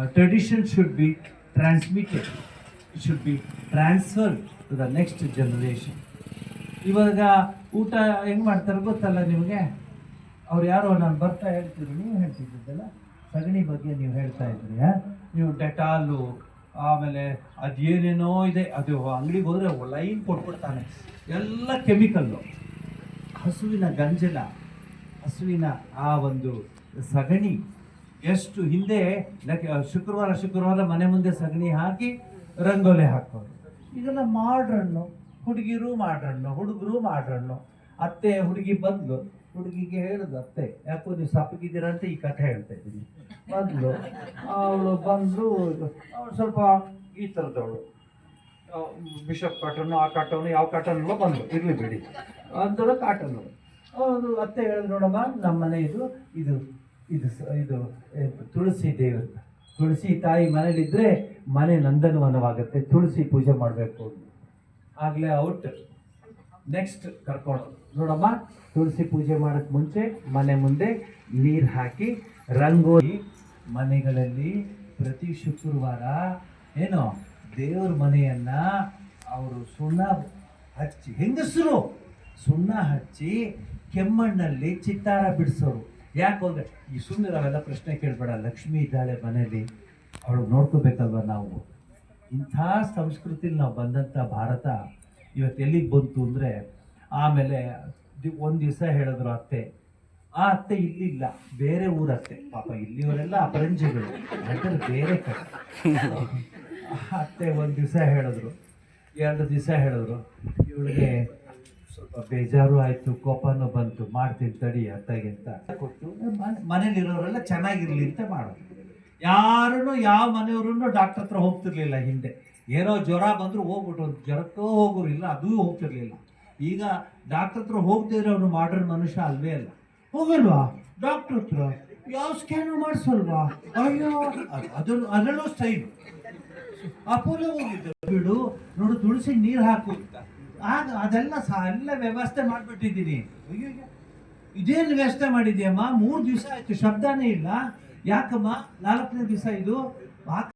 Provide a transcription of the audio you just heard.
tradition should be transmitted, it should be transferred to the next generation. ಇವಾಗ ಊಟ ಹೆಂಗೆ ಮಾಡ್ತಾರೆ ಗೊತ್ತಲ್ಲ ನಿಮಗೆ? ಅವ್ರು ಯಾರೋ ನಾನು ಬರ್ತಾ ಹೇಳ್ತಿದ್ರು, ನೀವು ಹೇಳ್ತಿದ್ದಲ್ಲ ಸಗಣಿ ಬಗ್ಗೆ ನೀವು ಹೇಳ್ತಾ ಇದ್ರಿ. ನೀವು ಡೆಟಾಲು ಆಮೇಲೆ ಅದೇನೇನೋ ಇದೆ, ಅದು ಅಂಗಡಿಗೆ ಹೋದರೆ ಲೈನ್ ಕೊಟ್ಬಿಡ್ತಾನೆ, ಎಲ್ಲ ಕೆಮಿಕಲ್ಲು. ಹಸುವಿನ ಗಂಜಲ, ಹಸುವಿನ ಆ ಒಂದು ಸಗಣಿ ಎಷ್ಟು ಹಿಂದೆ ಶುಕ್ರವಾರ ಮನೆ ಮುಂದೆ ಸಗಣಿ ಹಾಕಿ ರಂಗೋಲಿ ಹಾಕೋರು. ಇದೆಲ್ಲ ಮಾಡ್ರಣ್ಣು, ಹುಡುಗಿರು ಮಾಡ್ರಣ್ಣು, ಹುಡುಗರು ಮಾಡ್ರಣ್ಣು. ಅತ್ತೆ ಹುಡುಗಿ ಬಂದ್ಲು, ಹುಡುಗಿಗೆ ಹೇಳಿದ್ರು, ಅತ್ತೆ ಯಾಕೋ ನೀವು ಸಪ್ಪಗಿದ್ದೀರಾ ಅಂತ ಈ ಕಥೆ ಹೇಳ್ತಾ ಇದ್ದೀನಿ. ಬಂದ್ಲು, ಅವಳು ಬಂದು ಅವಳು ಸ್ವಲ್ಪ ಈ ಥರದವಳು, ಬಿಷಪ್ ಕಾಟನ್ನು, ಆ ಕಾಟನ್ನು, ಯಾವ ಕಾಟನ್ನೆಲ್ಲ ಬಂದು ಇರಲಿ ಬಿಡಿ ಅಂಥದ್ದು ಕಾಟನ್ನು. ಅವರು ಅತ್ತೆ ಹೇಳಿದ್ರು, ನೋಡಮ್ಮ ನಮ್ಮ ಮನೆ ಇದು ಇದು ಇದು ಇದು ತುಳಸಿ ದೇವರು, ತುಳಸಿ ತಾಯಿ ಮನೇಲಿದ್ದರೆ ಮನೆ ನಂದನವನವಾಗುತ್ತೆ, ತುಳಸಿ ಪೂಜೆ ಮಾಡಬೇಕು. ಆಗಲೇ ಔಟ್. ನೆಕ್ಸ್ಟ್ ಕರ್ಕೊಂಡು, ನೋಡಮ್ಮ ತುಳಸಿ ಪೂಜೆ ಮಾಡೋಕ್ಕೆ ಮುಂಚೆ ಮನೆ ಮುಂದೆ ನೀರು ಹಾಕಿ ರಂಗೋಲಿ ಮನೆಗಳಲ್ಲಿ ಪ್ರತಿ ಶುಕ್ರವಾರ ಏನೋ ದೇವ್ರ ಮನೆಯನ್ನು ಅವರು ಸುಣ್ಣ ಹಚ್ಚಿ, ಹೆಂಗಸರು ಸುಣ್ಣ ಹಚ್ಚಿ ಕೆಮ್ಮಣ್ಣಲ್ಲಿ ಚಿತ್ತಾರ ಬಿಡಿಸೋರು. ಯಾಕೆ ಹೋದ್ರೆ ಈ ಸುಮ್ಮನೆ ನಾವೆಲ್ಲ ಪ್ರಶ್ನೆ ಕೇಳಬೇಡ, ಲಕ್ಷ್ಮಿ ಇದ್ದಾಳೆ ಮನೇಲಿ, ಅವಳು ನೋಡ್ಕೋಬೇಕಲ್ವ ನಾವು. ಇಂಥ ಸಂಸ್ಕೃತಿಲಿ ನಾವು ಬಂದಂಥ ಭಾರತ ಇವತ್ತು ಎಲ್ಲಿಗೆ ಬಂತು ಅಂದರೆ, ಆಮೇಲೆ ಒಂದು ದಿವಸ ಹೇಳಿದ್ರು ಅತ್ತೆ, ಆ ಅತ್ತೆ ಇಲ್ಲಿಲ್ಲ, ಬೇರೆ ಊರತ್ತೆ, ಪಾಪ ಇಲ್ಲಿವರೆಲ್ಲ ಅಪರಂಜಿಗಳು, ಯಾಕಂದ್ರೆ ಬೇರೆ ಕಡೆ. ಅತ್ತೆ ಒಂದು ದಿವಸ ಹೇಳಿದ್ರು, 2 ದಿವಸ ಹೇಳಿದ್ರು, ಇವಳಿಗೆ ಸ್ವಲ್ಪ ಬೇಜಾರು ಆಯಿತು, ಕೋಪನೂ ಬಂತು, ಮಾಡ್ತೀನಿ ತಡಿ ಅತ್ತಗೆ ಅಂತ ಕೊಟ್ಟು ಮನೇಲಿರೋರೆಲ್ಲ ಚೆನ್ನಾಗಿರ್ಲಿ ಅಂತ ಮಾಡೋದು. ಯಾರೂ ಯಾವ ಮನೆಯವ್ರೂ ಡಾಕ್ಟರ್ ಹತ್ರ ಹೋಗ್ತಿರ್ಲಿಲ್ಲ ಹಿಂದೆ. ಏನೋ ಜ್ವರ ಬಂದರೂ ಹೋಗ್ಬಿಟ್ಟು ಒಂದು ಜ್ವರಕ್ಕೂ ಹೋಗೋರು, ಇಲ್ಲ ಅದೂ ಹೋಗ್ತಿರ್ಲಿಲ್ಲ. ಈಗ ಡಾಕ್ಟರ್ ಹತ್ರ ಹೋಗ್ತಿದ್ರೆ ಅವನು ಮಾಡರ್ನ್ ಮನುಷ್ಯ ಅಲ್ವೇ ಅಲ್ಲ. ಹೋಗಲ್ವಾ ಡಾಕ್ಟರ್ ಹತ್ರ? ಯಾವ ಸ್ಕ್ಯಾನು ಮಾಡಿಸಲ್ವಾ? ಅಯ್ಯೋ ಅದರಲ್ಲೂ ಸ್ಟೈಲು. ಅಪೋಲೋ ಹೋಗಿದ್ದೆ ಬಿಡು, ನೋಡು ತುಳಸಿ ನೀರು ಹಾಕು ಅಂತ. ಆಗ ಅದೆಲ್ಲ ಎಲ್ಲ ವ್ಯವಸ್ಥೆ ಮಾಡಿಬಿಟ್ಟಿದ್ದೀನಿ. ಅಯ್ಯೋ ಇದೇನು ವ್ಯವಸ್ಥೆ ಮಾಡಿದ್ಯಮ್ಮ? 3 ದಿವಸ ಆಯಿತು ಶಬ್ದನೇ ಇಲ್ಲ. ಯಾಕಮ್ಮ 4ನೇ ದಿವಸ ಇದು?